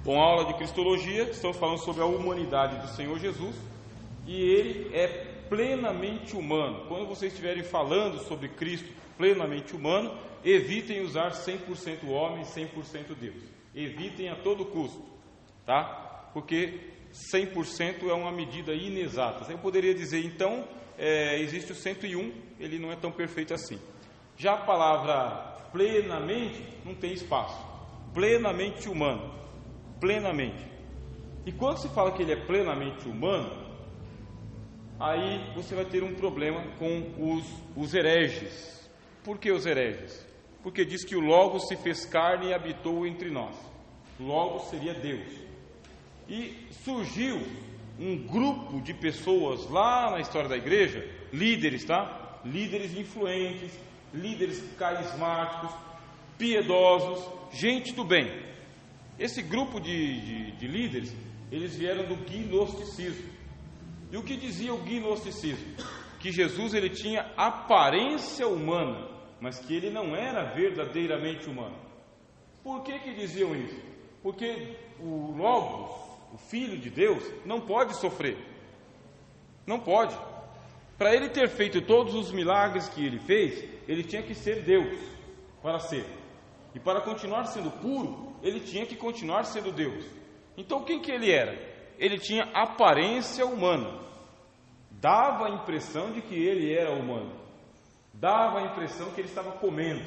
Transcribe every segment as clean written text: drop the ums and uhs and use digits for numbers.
Bom, a aula de Cristologia, estamos falando sobre a humanidade do Senhor Jesus, e Ele é plenamente humano. Quando vocês estiverem falando sobre Cristo plenamente humano, evitem usar 100% homem, 100% Deus. Evitem a todo custo, tá? Porque 100% é uma medida inexata. Eu poderia dizer, então, existe o 101, ele não é tão perfeito assim. Já a palavra plenamente não tem espaço. Plenamente humano. Plenamente. E quando se fala que ele é plenamente humano, aí você vai ter um problema com os hereges. Por que os hereges? Porque diz que o Logos se fez carne e habitou entre nós. Logos seria Deus. E surgiu um grupo de pessoas lá na história da igreja, líderes, tá? Líderes influentes, líderes carismáticos, piedosos, gente do bem. Esse grupo de líderes, eles vieram do gnosticismo. E o que dizia o gnosticismo? Que Jesus ele tinha aparência humana, mas que ele não era verdadeiramente humano. Por que diziam isso? Porque o Logos, o Filho de Deus, não pode sofrer. Não pode. Para ele ter feito todos os milagres que ele fez, ele tinha que ser Deus para ser. E para continuar sendo puro, ele tinha que continuar sendo Deus. Então quem que ele era? Ele tinha aparência humana. Dava a impressão de que ele era humano. Dava a impressão que ele estava comendo.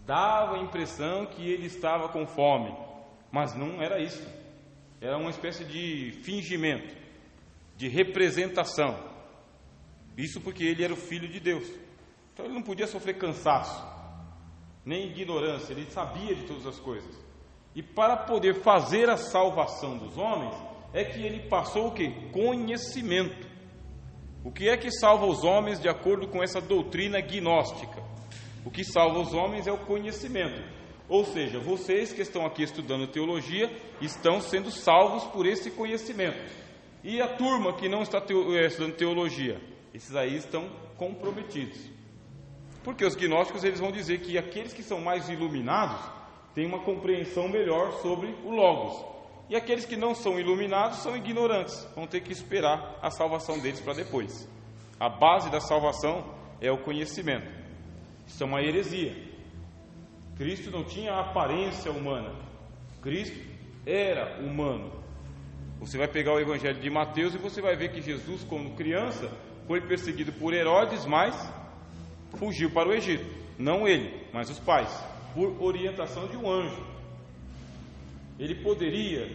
Dava a impressão que ele estava com fome. Mas não era isso. Era uma espécie de fingimento, de representação. Isso porque ele era o Filho de Deus. Então ele não podia sofrer cansaço, nem ignorância, ele sabia de todas as coisas. E para poder fazer a salvação dos homens, é que ele passou o quê? Conhecimento. O que é que salva os homens de acordo com essa doutrina gnóstica? O que salva os homens é o conhecimento. Ou seja, vocês que estão aqui estudando teologia, estão sendo salvos por esse conhecimento. E a turma que não está estudando teologia, esses aí estão comprometidos. Porque os gnósticos eles vão dizer que aqueles que são mais iluminados têm uma compreensão melhor sobre o Logos. E aqueles que não são iluminados são ignorantes, vão ter que esperar a salvação deles para depois. A base da salvação é o conhecimento. Isso é uma heresia. Cristo não tinha aparência humana. Cristo era humano. Você vai pegar o Evangelho de Mateus e você vai ver que Jesus, quando criança, foi perseguido por Herodes, mas fugiu para o Egito. Não ele, mas os pais, por orientação de um anjo. Ele poderia,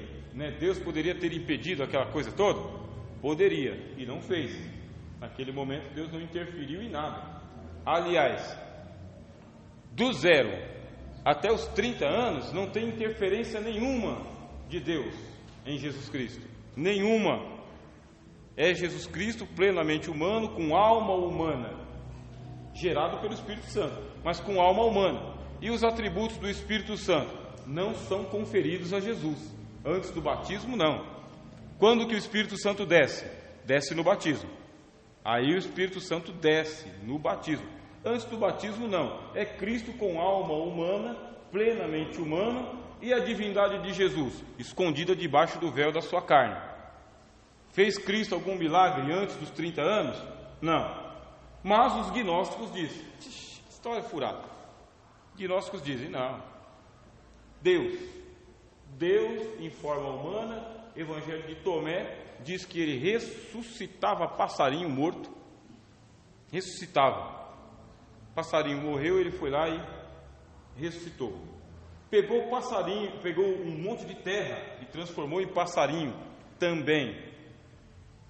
Deus poderia ter impedido aquela coisa toda? Poderia, e não fez. Naquele momento Deus não interferiu em nada. Aliás, do 0 até os 30 anos não tem interferência nenhuma de Deus em Jesus Cristo. Nenhuma. É Jesus Cristo plenamente humano, com alma humana, gerado pelo Espírito Santo, mas com alma humana. E os atributos do Espírito Santo não são conferidos a Jesus. Antes do batismo, não. Quando que o Espírito Santo desce? Desce no batismo. Aí o Espírito Santo desce no batismo. Antes do batismo, não. É Cristo com alma humana, plenamente humano, e a divindade de Jesus, escondida debaixo do véu da sua carne. Fez Cristo algum milagre antes dos 30 anos? Não. Mas os gnósticos dizem, história furada. Gnósticos dizem, não. Deus em forma humana, Evangelho de Tomé diz que ele ressuscitava passarinho morto. Ressuscitava. Passarinho morreu, ele foi lá e ressuscitou. Pegou o passarinho, pegou um monte de terra e transformou em passarinho também.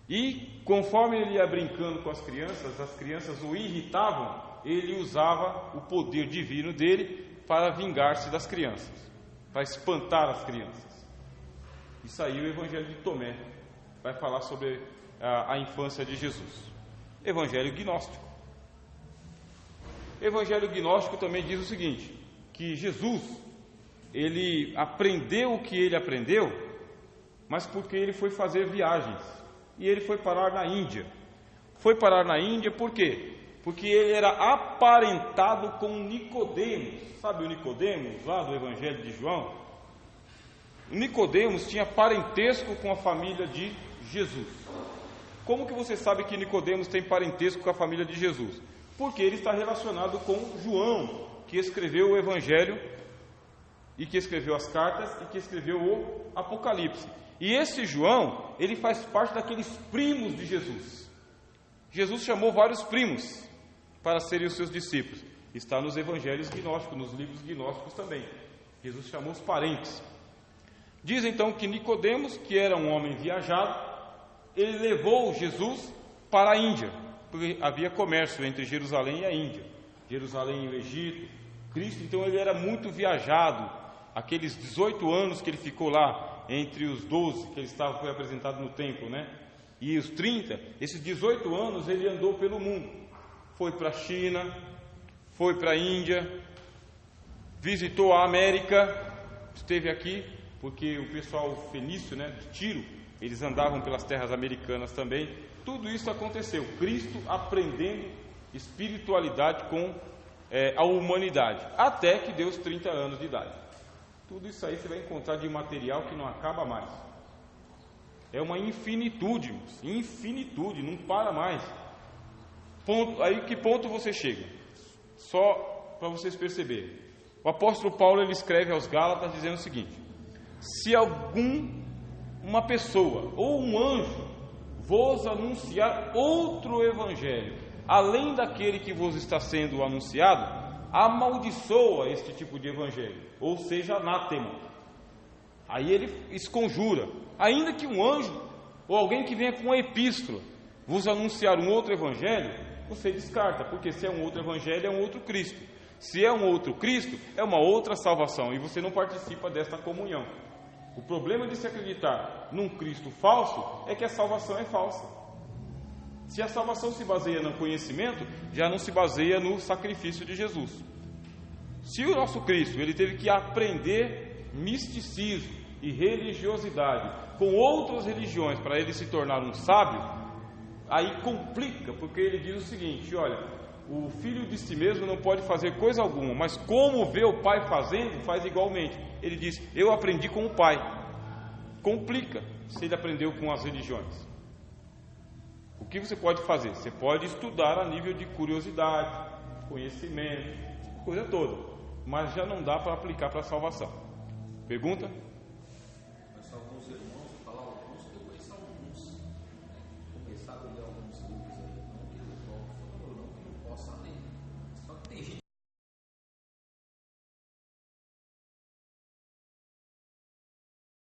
E conforme ele ia brincando com as crianças o irritavam, ele usava o poder divino dele para vingar-se das crianças, para espantar as crianças. Isso aí o Evangelho de Tomé vai falar sobre a infância de Jesus. Evangelho gnóstico. Evangelho gnóstico também diz o seguinte, que Jesus, ele aprendeu o que ele aprendeu, mas porque ele foi fazer viagens, e ele foi parar na Índia. Foi parar na Índia por quê? Porque ele era aparentado com Nicodemos. Sabe o Nicodemos, lá do Evangelho de João? Nicodemos tinha parentesco com a família de Jesus. Como que você sabe que Nicodemos tem parentesco com a família de Jesus? Porque ele está relacionado com João, que escreveu o Evangelho, e que escreveu as cartas, e que escreveu o Apocalipse. E esse João, ele faz parte daqueles primos de Jesus. Jesus chamou vários primos para serem os seus discípulos. Está nos evangelhos gnósticos, nos livros gnósticos também. Jesus chamou os parentes. Diz então que Nicodemos, que era um homem viajado, ele levou Jesus para a Índia, porque havia comércio entre Jerusalém e a Índia. Jerusalém e o Egito. Cristo, então, ele era muito viajado. Aqueles 18 anos que ele ficou lá, entre os 12 que ele foi apresentado no templo, né? E os 30, esses 18 anos ele andou pelo mundo. Foi para a China, foi para a Índia, visitou a América, esteve aqui, porque o pessoal fenício, né, de Tiro, eles andavam pelas terras americanas também. Tudo isso aconteceu, Cristo aprendendo espiritualidade com a humanidade, até que deu os 30 anos de idade. Tudo isso aí você vai encontrar de material que não acaba mais. É uma infinitude, não para mais. Aí que ponto você chega? Só para vocês perceberem. O apóstolo Paulo, ele escreve aos Gálatas dizendo o seguinte: se uma pessoa ou um anjo vos anunciar outro evangelho, além daquele que vos está sendo anunciado, amaldiçoa este tipo de evangelho, ou seja, anátema. Aí ele esconjura, ainda que um anjo ou alguém que venha com uma epístola vos anunciar um outro evangelho, você descarta, porque se é um outro evangelho, é um outro Cristo. Se é um outro Cristo, é uma outra salvação, e você não participa desta comunhão. O problema de se acreditar num Cristo falso é que a salvação é falsa. Se a salvação se baseia no conhecimento, já não se baseia no sacrifício de Jesus. Se o nosso Cristo, ele teve que aprender misticismo e religiosidade com outras religiões para ele se tornar um sábio, aí complica, porque ele diz o seguinte: olha, o filho de si mesmo não pode fazer coisa alguma, mas como vê o pai fazendo, faz igualmente. Ele diz: eu aprendi com o pai. Complica se ele aprendeu com as religiões. O que você pode fazer? Você pode estudar a nível de curiosidade, conhecimento, coisa toda, mas já não dá para aplicar para a salvação. Pergunta?